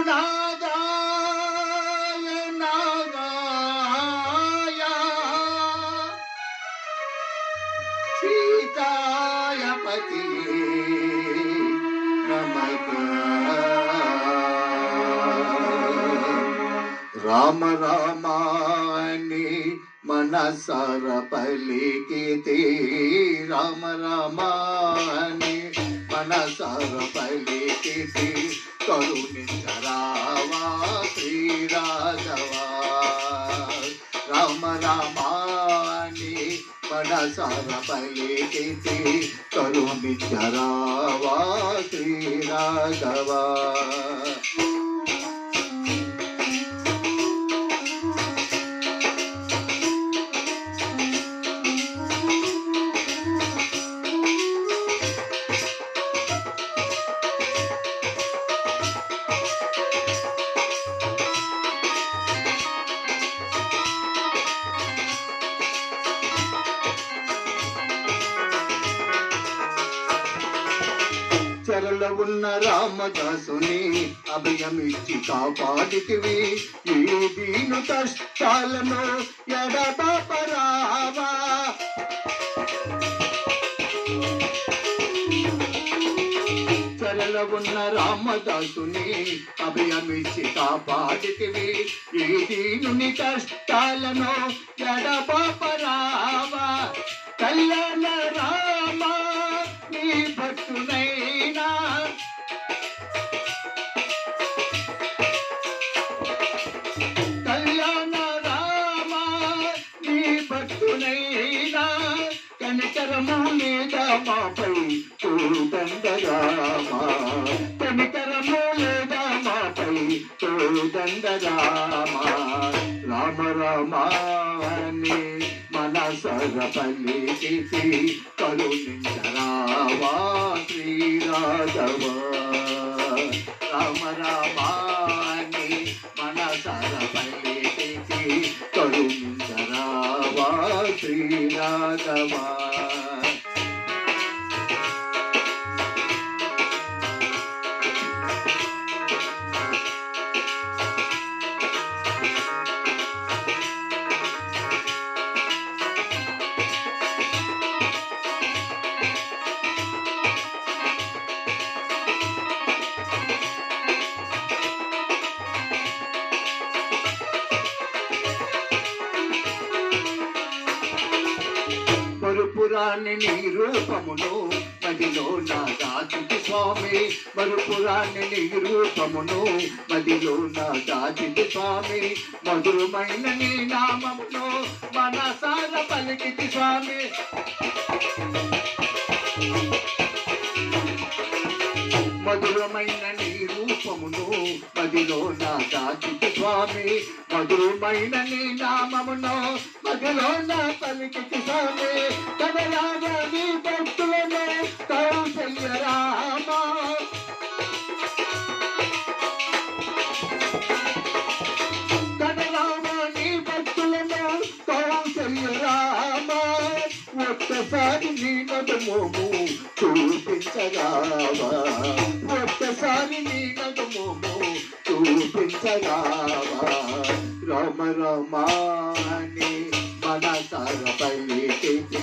రఘునాథాయ నాగాయ సీతాయ పతియే నమః. రామ రామాని మనసర పలికితే రామ రామాని మనసర పలికితే కరుణించరావా శ్రీరాఘవా. రామ రామాని మనసర పలికితే కరుణించరావా శ్రీరాఘవా. చెరలో ఉన్న రామదాసుని అభయమిచ్చి కాపాడితివి. ఈ దీను కష్టాలను ఎడబాపరావా. చెరలో ఉన్న రామదాసుని అభయమిచ్చి కాపాడితివి. ఈ దీనుని కష్టాలను ఎడబాపరావా. కళ్యాణ రామ నీ భక్తునైనా కళ్యాణ రామ నీ భక్తునైనా కనికరము లేదా మాపై తోడండ రామ. కనికరము లేదా మాపై తోడండ రామ. రామ రామాని మనసర పలికితే కరుణించరావా శ్రీరాఘవా. రామ రామాని మనసర పలికితే కరుణించరావా శ్రీరాఘవా. మరుపురాని నీ రూపమును మదిలో నా దాచితి స్వామి. మరుపురాని నీ రూపమును మదిలో నా దాచితి స్వామి. మధురమైన నీ నామమును మనసార పలికితి స్వామి. మధురమైన నీ రూపమును మదిలో నా దాచితి స్వామి. మధురమైన నీ నామమును మదిలో నా పలికితి స్వామి. కనరాగా నీ భక్తులను కౌసల్య రామ. కనరాగా నీ భక్తులను కౌసల్య రామ. ఒక్కసారి నీ నడుమోము చూపించరావా. ఒక్కసారి నీ నడుమోము చూపించరావా. రామ రామాని మనసర పలికితే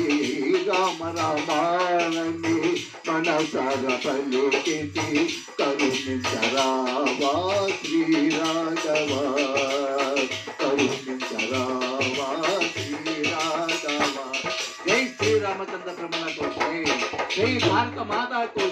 రామ రామాని మనసర పలికితే కరుణించరావా శ్రీరాఘవా. కరుణించరావా శ్రీరాఘవా. జై శ్రీ రామచంద్ర प्रभु को जय. जय भारत माता को